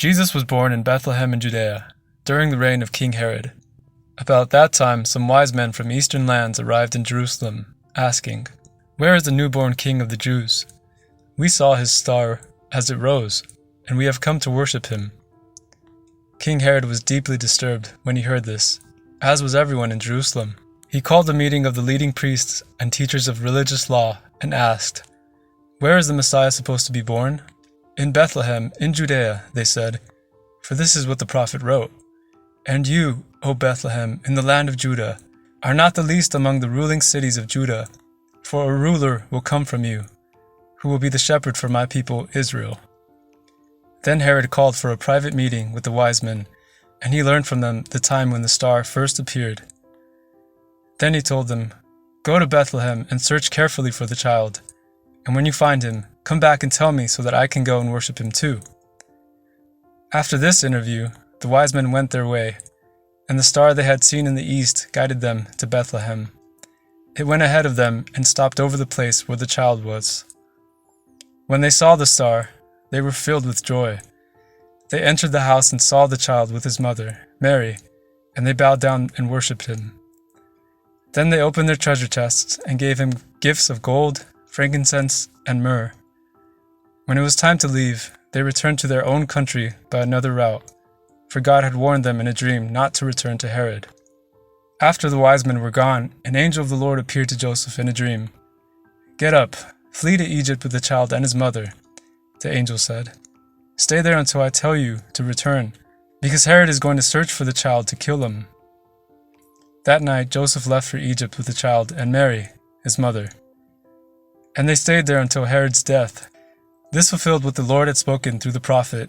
Jesus was born in Bethlehem in Judea, during the reign of King Herod. About that time some wise men from eastern lands arrived in Jerusalem, asking, "Where is the newborn King of the Jews? We saw his star as it rose, and we have come to worship him." King Herod was deeply disturbed when he heard this, as was everyone in Jerusalem. He called a meeting of the leading priests and teachers of religious law and asked, "Where is the Messiah supposed to be born?" "In Bethlehem, in Judea," they said, "for this is what the prophet wrote. And you, O Bethlehem, in the land of Judah, are not the least among the ruling cities of Judah, for a ruler will come from you, who will be the shepherd for my people Israel." Then Herod called for a private meeting with the wise men, and he learned from them the time when the star first appeared. Then he told them, "Go to Bethlehem and search carefully for the child, and when you find him, come back and tell me so that I can go and worship him too." After this interview, the wise men went their way, and the star they had seen in the east guided them to Bethlehem. It went ahead of them and stopped over the place where the child was. When they saw the star, they were filled with joy. They entered the house and saw the child with his mother, Mary, and they bowed down and worshipped him. Then they opened their treasure chests and gave him gifts of gold, frankincense, and myrrh. When it was time to leave, they returned to their own country by another route, for God had warned them in a dream not to return to Herod. After the wise men were gone, an angel of the Lord appeared to Joseph in a dream. "Get up, flee to Egypt with the child and his mother," the angel said. "Stay there until I tell you to return, because Herod is going to search for the child to kill him." That night Joseph left for Egypt with the child and Mary, his mother. And they stayed there until Herod's death. This fulfilled what the Lord had spoken through the prophet,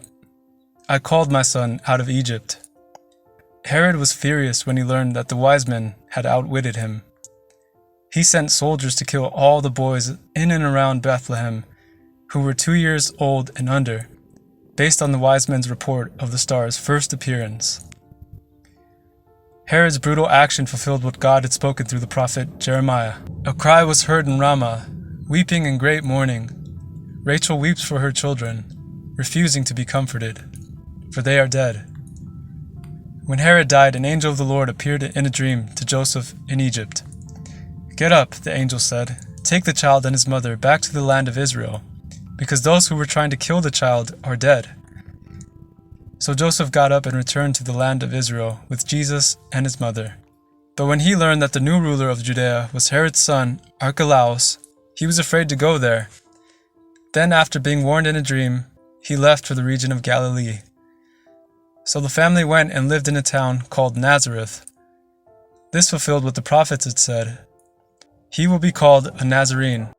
"I called my son out of Egypt." Herod was furious when he learned that the wise men had outwitted him. He sent soldiers to kill all the boys in and around Bethlehem who were 2 years old and under, based on the wise men's report of the star's first appearance. Herod's brutal action fulfilled what God had spoken through the prophet Jeremiah. "A cry was heard in Ramah, weeping and great mourning. Rachel weeps for her children, refusing to be comforted, for they are dead." When Herod died, an angel of the Lord appeared in a dream to Joseph in Egypt. "Get up," the angel said, "take the child and his mother back to the land of Israel, because those who were trying to kill the child are dead." So Joseph got up and returned to the land of Israel with Jesus and his mother. But when he learned that the new ruler of Judea was Herod's son, Archelaus, he was afraid to go there. Then, after being warned in a dream, he left for the region of Galilee. So the family went and lived in a town called Nazareth. This fulfilled what the prophets had said, "He will be called a Nazarene."